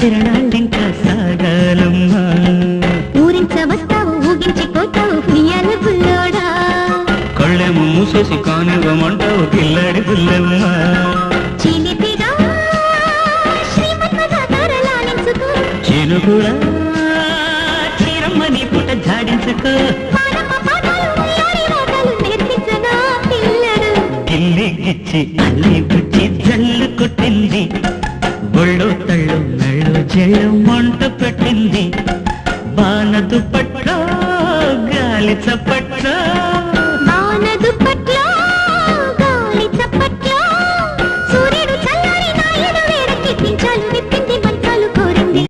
తిరణాళ్ళింకా సాగాలమ్మా ఊరించవస్తావు ఊగించిపోతావు ఉయ్యాల బుల్లోడా కళ్ళేమో మూసేసి కానివ్వమంటావు కిల్లాడి బుల్లెమ్మా చిలిపిగా శ్రీమన్మథ తారలాలించుకో చేను కూడా చీరమ్మని పుట్ట జాడించుకో గిల్లి గిచ్చి అల్లి బుచ్చి జల్లు కొట్టింది ఒళ్ళు తళ్ళు నళ్ళు జల్లు మంట పెట్టింది బాణ దుప్పట్లో గాలి చప్పట్లో